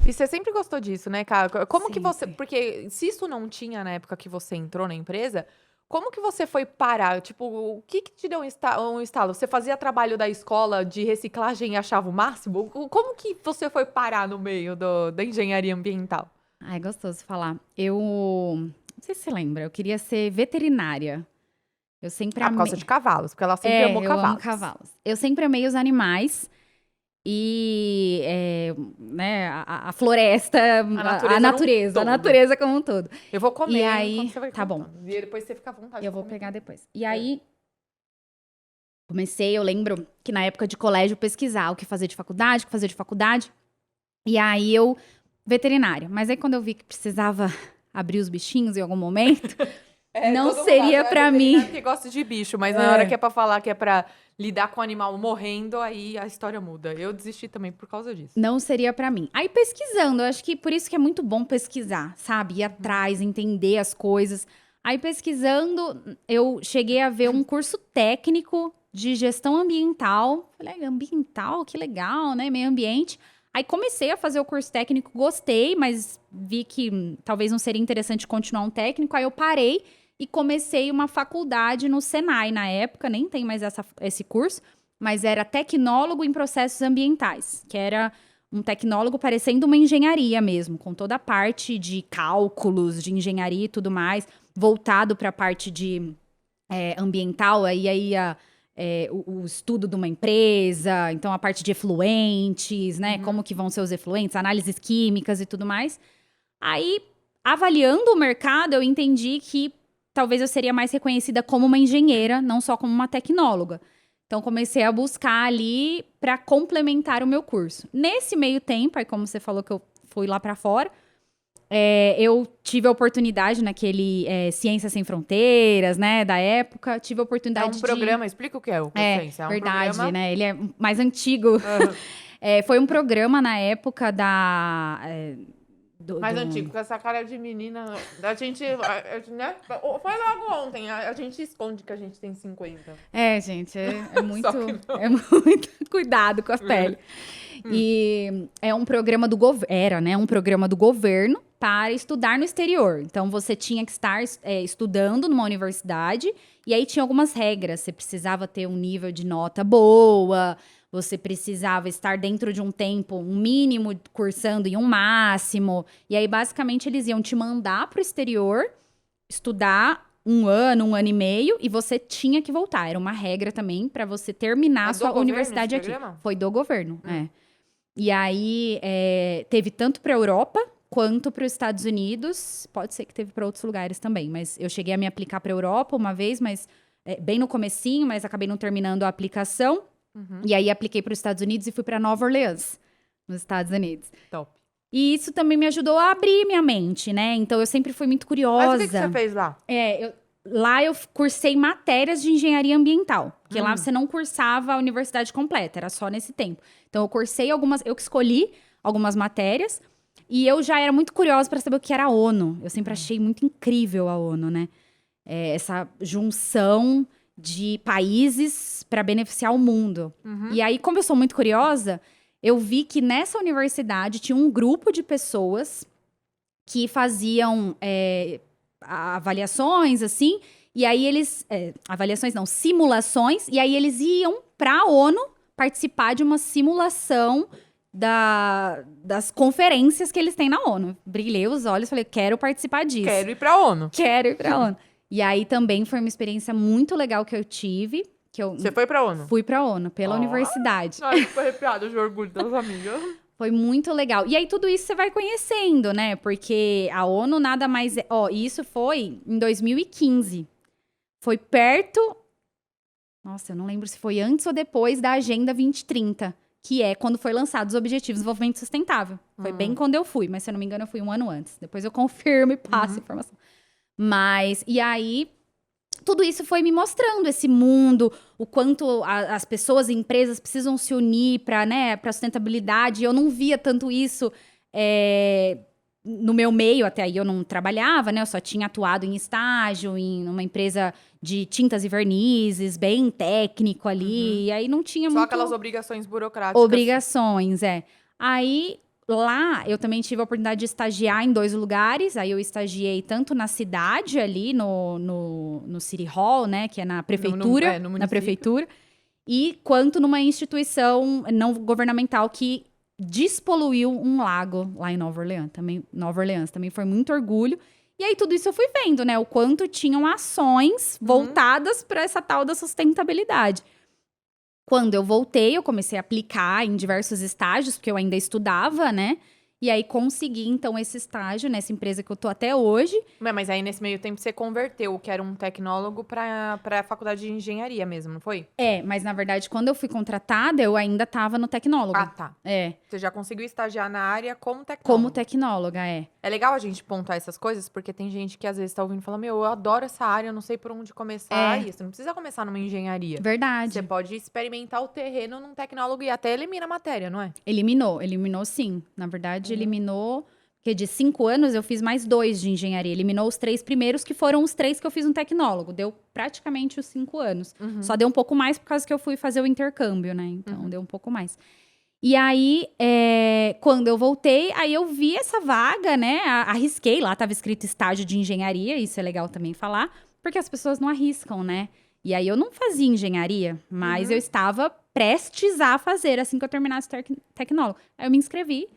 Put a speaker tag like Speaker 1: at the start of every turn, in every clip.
Speaker 1: E você sempre gostou disso, né, cara? Como que você
Speaker 2: Sempre.
Speaker 1: porque se isso não tinha na época que você entrou na empresa, como que você foi parar? Tipo, o que que te deu um estalo? Você fazia trabalho da escola de reciclagem e achava o máximo? Como que você foi parar no meio da engenharia ambiental?
Speaker 2: Ah, é gostoso falar. Eu não sei se você lembra, eu queria ser veterinária. Eu sempre
Speaker 1: Ah, por causa de
Speaker 2: amei
Speaker 1: cavalos, porque ela sempre amou
Speaker 2: eu amo
Speaker 1: cavalos.
Speaker 2: cavalos. Eu sempre amei os animais e, né, a floresta,
Speaker 1: A
Speaker 2: a
Speaker 1: natureza num
Speaker 2: natureza, a
Speaker 1: todo.
Speaker 2: natureza como um todo.
Speaker 1: Eu vou
Speaker 2: E
Speaker 1: comer enquanto
Speaker 2: aí
Speaker 1: você vai
Speaker 2: tá bom,
Speaker 1: contando. E aí depois você fica à vontade
Speaker 2: eu
Speaker 1: pra
Speaker 2: vou
Speaker 1: comer
Speaker 2: pegar
Speaker 1: também.
Speaker 2: depois. E
Speaker 1: É.
Speaker 2: aí comecei, eu lembro que na época de colégio pesquisar o que fazer de faculdade, o que fazer de faculdade. E aí eu veterinária. Mas aí quando eu vi que precisava abrir os bichinhos em algum momento,
Speaker 1: É,
Speaker 2: não
Speaker 1: todo mundo
Speaker 2: seria
Speaker 1: é
Speaker 2: pra
Speaker 1: veterinário
Speaker 2: mim.
Speaker 1: porque gosta de bicho, mas na hora que
Speaker 2: É.
Speaker 1: é pra falar que é pra lidar com o animal morrendo, aí a história muda. Eu desisti também por causa disso.
Speaker 2: Não seria pra mim. Aí pesquisando, eu acho que por isso que é muito bom pesquisar, sabe? Ir
Speaker 1: Uhum.
Speaker 2: atrás, entender as coisas. Aí pesquisando, eu cheguei a ver um curso técnico de gestão ambiental. Falei, "Ai, ambiental, que legal, né? Meio ambiente." Aí comecei a fazer o curso técnico, gostei, mas vi que talvez não seria interessante continuar um técnico. Aí eu parei e comecei uma faculdade no Senai na época, nem tem mais esse curso, mas era tecnólogo em processos ambientais, que era um tecnólogo parecendo uma engenharia mesmo, com toda a parte de cálculos, de engenharia e tudo mais, voltado para a parte de ambiental, aí ia o estudo de uma empresa, então a parte de efluentes, né?
Speaker 1: Uhum.
Speaker 2: Como que vão ser os efluentes, análises químicas e tudo mais. Aí, avaliando o mercado, eu entendi que talvez eu seria mais reconhecida como uma engenheira, não só como uma tecnóloga. Então, comecei a buscar ali para complementar o meu curso. Nesse meio tempo, aí como você falou que eu fui lá para fora, eu tive a oportunidade naquele Ciências Sem Fronteiras, né, da época, tive a
Speaker 1: É um
Speaker 2: oportunidade de...
Speaker 1: programa, explica o que é o
Speaker 2: É,
Speaker 1: Ciência. É um
Speaker 2: verdade,
Speaker 1: programa.
Speaker 2: né, ele é mais antigo.
Speaker 1: Aham.
Speaker 2: Foi um programa na época da...
Speaker 1: Mais antigo, com essa cara de menina. A gente, né? Foi logo ontem. A gente esconde que a gente tem 50.
Speaker 2: Gente, é
Speaker 1: Só
Speaker 2: muito,
Speaker 1: que
Speaker 2: é
Speaker 1: não.
Speaker 2: muito cuidado com a
Speaker 1: É.
Speaker 2: pele. E é um programa do governo, era, né, um programa do governo para estudar no exterior. Então, você tinha que estar estudando numa universidade e aí tinha algumas regras. Você precisava ter um nível de nota boa, você precisava estar dentro de um tempo, um mínimo cursando e um máximo. E aí, basicamente, eles iam te mandar para o exterior estudar um ano e meio, e você tinha que voltar. Era uma regra também para você terminar
Speaker 1: É
Speaker 2: a
Speaker 1: do
Speaker 2: sua
Speaker 1: governo esse
Speaker 2: universidade aqui.
Speaker 1: programa?
Speaker 2: Foi do governo,
Speaker 1: Hum.
Speaker 2: E aí teve tanto para Europa quanto para os Estados Unidos. Pode ser que teve para outros lugares também, mas eu cheguei a me aplicar para Europa uma vez, mas bem no comecinho, mas acabei não terminando a aplicação.
Speaker 1: Uhum.
Speaker 2: E aí apliquei para os Estados Unidos e fui para Nova Orleans, nos Estados Unidos.
Speaker 1: Top.
Speaker 2: E isso também me ajudou a abrir minha mente, né? Então eu sempre fui muito
Speaker 1: Mas o que você
Speaker 2: curiosa.
Speaker 1: fez lá?
Speaker 2: Lá eu cursei matérias de engenharia ambiental, porque lá
Speaker 1: Hum.
Speaker 2: você não cursava a universidade completa, era só nesse tempo. Então eu cursei eu que escolhi algumas matérias e eu já era muito curiosa para saber o que era a ONU. Eu sempre achei muito incrível a ONU, né? Essa junção de países para beneficiar o mundo.
Speaker 1: Uhum.
Speaker 2: E aí, como eu sou muito curiosa, eu vi que nessa universidade tinha um grupo de pessoas que faziam avaliações, assim, e aí eles... avaliações não, simulações, e aí eles iam para a ONU participar de uma simulação das conferências que eles têm na ONU. Brilhei os olhos, falei, quero participar disso.
Speaker 1: Quero ir pra ONU.
Speaker 2: Quero ir para a ONU. E aí também foi uma experiência muito legal que eu tive, que eu
Speaker 1: Você foi pra ONU?
Speaker 2: fui para a ONU, pela
Speaker 1: Ó.
Speaker 2: universidade.
Speaker 1: Ai, fico arrepiada de orgulho das amigas.
Speaker 2: Foi muito legal. E aí, tudo isso você vai conhecendo, né? Porque a ONU nada mais é. Isso foi em 2015. Foi perto. Nossa, eu não lembro se foi antes ou depois da Agenda 2030, que é quando foi lançado os Objetivos de Desenvolvimento Sustentável. Foi bem quando eu fui, mas se eu não me engano, eu fui um ano antes. Depois eu confirmo e passo a informação. Mas, e aí, tudo isso foi me mostrando esse mundo, o quanto as pessoas e empresas precisam se unir para, né, para sustentabilidade. Eu não via tanto isso no meu meio, até aí eu não trabalhava, né? Eu só tinha atuado em estágio, em uma empresa de tintas e vernizes, bem técnico ali. E aí não tinha
Speaker 1: Só
Speaker 2: muito
Speaker 1: aquelas obrigações burocráticas.
Speaker 2: obrigações, Aí lá, eu também tive a oportunidade de estagiar em 2 lugares. Aí eu estagiei tanto na cidade ali, no City Hall, né? Que é na prefeitura.
Speaker 1: No
Speaker 2: Na
Speaker 1: município.
Speaker 2: prefeitura. E quanto numa instituição não governamental que despoluiu um lago lá em Nova Orleans. Também foi muito orgulho. E aí, tudo isso eu fui vendo, né? O quanto tinham ações voltadas para essa tal da sustentabilidade. Quando eu voltei, eu comecei a aplicar em diversos estágios, porque eu ainda estudava, né? E aí, consegui, então, esse estágio nessa empresa que eu tô até hoje.
Speaker 1: Mas aí, nesse meio tempo, você converteu o que era um tecnólogo pra faculdade de engenharia mesmo, não foi?
Speaker 2: Mas na verdade, quando eu fui contratada, eu ainda tava no tecnólogo.
Speaker 1: Ah, tá.
Speaker 2: É,
Speaker 1: Você já conseguiu estagiar na área como tecnólogo.
Speaker 2: como tecnóloga,
Speaker 1: É legal a gente pontuar essas coisas, porque tem gente que às vezes tá ouvindo e fala, meu, eu adoro essa área, eu não sei por onde começar. Isso, não precisa começar numa engenharia.
Speaker 2: Verdade.
Speaker 1: Você pode experimentar o terreno num tecnólogo e até elimina a matéria, não é?
Speaker 2: Eliminou sim. Na verdade, eliminou. Porque de 5 anos eu fiz mais 2 de engenharia. Eliminou os 3 primeiros, que foram os 3 que eu fiz no tecnólogo. Deu praticamente os 5 anos. Só deu um pouco mais por causa que eu fui fazer o intercâmbio, né? Então, deu um pouco mais. E aí, quando eu voltei, aí eu vi essa vaga, né? Arrisquei lá, tava escrito estágio de engenharia, isso é legal também falar, porque as pessoas não arriscam, né? E aí eu não fazia engenharia, mas eu estava prestes a fazer assim que eu terminasse o tecnólogo. Aí eu me inscrevi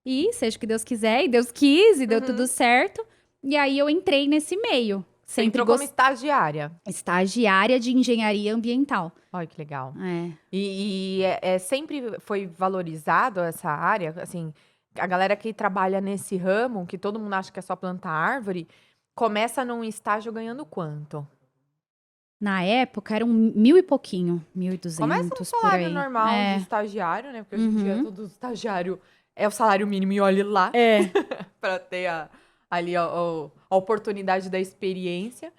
Speaker 2: e seja o que Deus quiser, e Deus quis, e deu tudo certo. E aí eu entrei nesse meio.
Speaker 1: Você entrou como estagiária.
Speaker 2: Estagiária de engenharia ambiental.
Speaker 1: Olha que legal.
Speaker 2: É.
Speaker 1: E sempre foi valorizado essa área, assim, a galera que trabalha nesse ramo, que todo mundo acha que é só plantar árvore, começa num estágio ganhando quanto?
Speaker 2: Na época, era 1.000 e pouquinho, 1.200
Speaker 1: Começa um
Speaker 2: por
Speaker 1: salário
Speaker 2: aí.
Speaker 1: normal
Speaker 2: É.
Speaker 1: de estagiário, né? Porque hoje em dia todo estagiário é o salário mínimo e olhe lá para ter ali a oportunidade da experiência.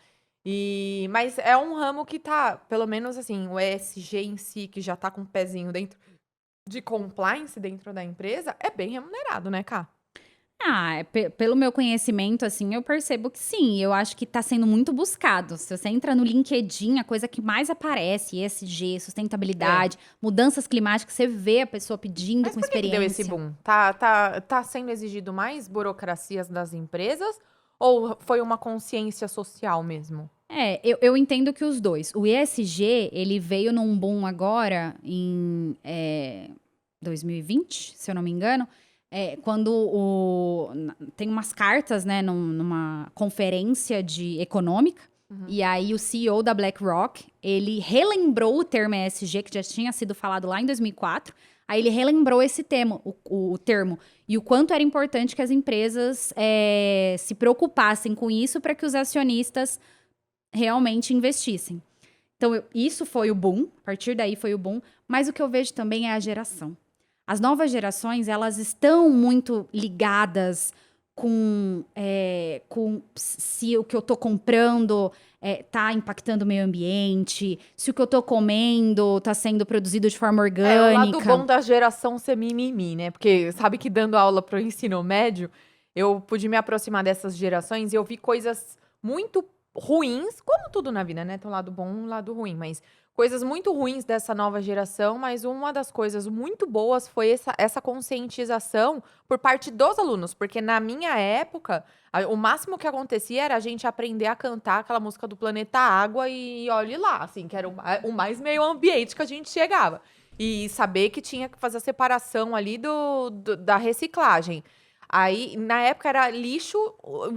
Speaker 1: Mas é um ramo que tá, pelo menos assim, o ESG em si, que já tá com um pezinho dentro de compliance dentro da empresa, é bem remunerado, né, Cá?
Speaker 2: Pelo meu conhecimento, assim, eu percebo que sim. Eu acho que tá sendo muito buscado. Se você entra no LinkedIn, a coisa que mais aparece, ESG, sustentabilidade, mudanças climáticas, você vê a pessoa pedindo
Speaker 1: Mas
Speaker 2: com
Speaker 1: por que
Speaker 2: experiência.
Speaker 1: deu esse boom? Tá sendo exigido mais burocracias das empresas ou foi uma consciência social mesmo?
Speaker 2: Eu entendo que os dois. O ESG, ele veio num boom agora em 2020, se eu não me engano, quando tem umas cartas, né, numa conferência econômica, e aí o CEO da BlackRock, ele relembrou o termo ESG, que já tinha sido falado lá em 2004, aí ele relembrou esse termo, o termo, e o quanto era importante que as empresas se preocupassem com isso para que os acionistas realmente investissem. Então, isso foi o boom, a partir daí foi o boom, mas o que eu vejo também é a geração. As novas gerações, elas estão muito ligadas com se o que eu estou comprando está impactando o meio ambiente, se o que eu estou comendo está sendo produzido de forma orgânica.
Speaker 1: O lado bom da geração ser mimimi, né? Porque sabe que dando aula para o ensino médio, eu pude me aproximar dessas gerações e eu vi coisas muito ruins, como tudo na vida, né? Tem um lado bom e um lado ruim, mas coisas muito ruins dessa nova geração, mas uma das coisas muito boas foi essa conscientização por parte dos alunos, porque na minha época, o máximo que acontecia era a gente aprender a cantar aquela música do Planeta Água e olhe lá, assim, que era o mais meio ambiente que a gente chegava. E saber que tinha que fazer a separação ali da reciclagem. Aí, na época, era lixo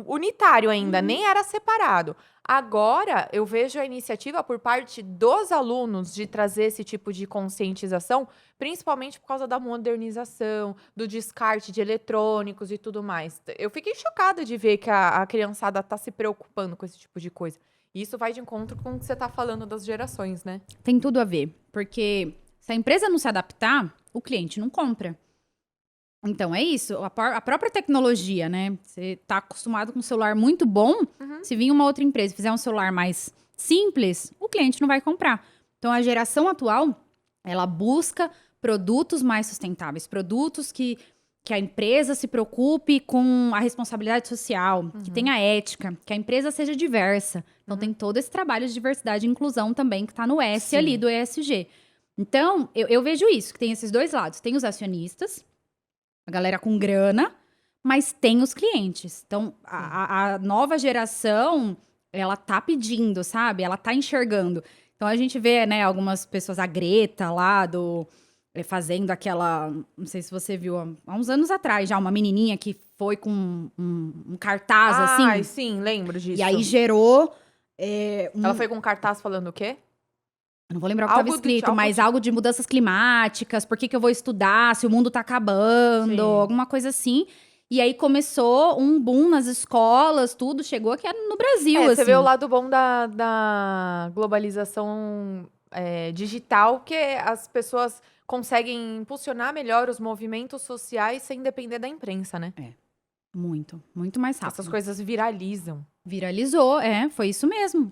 Speaker 1: unitário ainda, nem era separado. Agora, eu vejo a iniciativa por parte dos alunos de trazer esse tipo de conscientização, principalmente por causa da modernização, do descarte de eletrônicos e tudo mais. Eu fiquei chocada de ver que a criançada está se preocupando com esse tipo de coisa. E isso vai de encontro com o que você está falando das gerações, né?
Speaker 2: Tem tudo a ver, porque se a empresa não se adaptar, o cliente não compra. Então, é isso. A própria tecnologia, né? Você tá acostumado com um celular muito bom, se vir uma outra empresa e fizer um celular mais simples, o cliente não vai comprar. Então, a geração atual, ela busca produtos mais sustentáveis, produtos que a empresa se preocupe com a responsabilidade social, que tenha ética, que a empresa seja diversa. Então, tem todo esse trabalho de diversidade e inclusão também, que tá no S ali do ESG. Então, eu vejo isso, que tem esses dois lados. Tem os acionistas, A galera com grana, mas tem os clientes. Então, a nova geração, ela tá pedindo, sabe? Ela tá enxergando. Então, a gente vê, né, algumas pessoas, a Greta lá, fazendo aquela... Não sei se você viu, há uns anos atrás já, uma menininha que foi com um cartaz, assim.
Speaker 1: Ai, sim, lembro disso.
Speaker 2: E aí gerou...
Speaker 1: Ela foi com um cartaz falando o quê?
Speaker 2: Eu não vou lembrar o que estava escrito, mas algo de mudanças climáticas, por que que eu vou estudar, se o mundo tá acabando,
Speaker 1: Sim.
Speaker 2: alguma coisa assim. E aí começou um boom nas escolas, tudo, chegou aqui no Brasil, assim.
Speaker 1: Você vê o lado bom da globalização digital, que as pessoas conseguem impulsionar melhor os movimentos sociais sem depender da imprensa, né?
Speaker 2: Muito, muito mais rápido.
Speaker 1: Essas coisas viralizam.
Speaker 2: Viralizou, foi isso mesmo.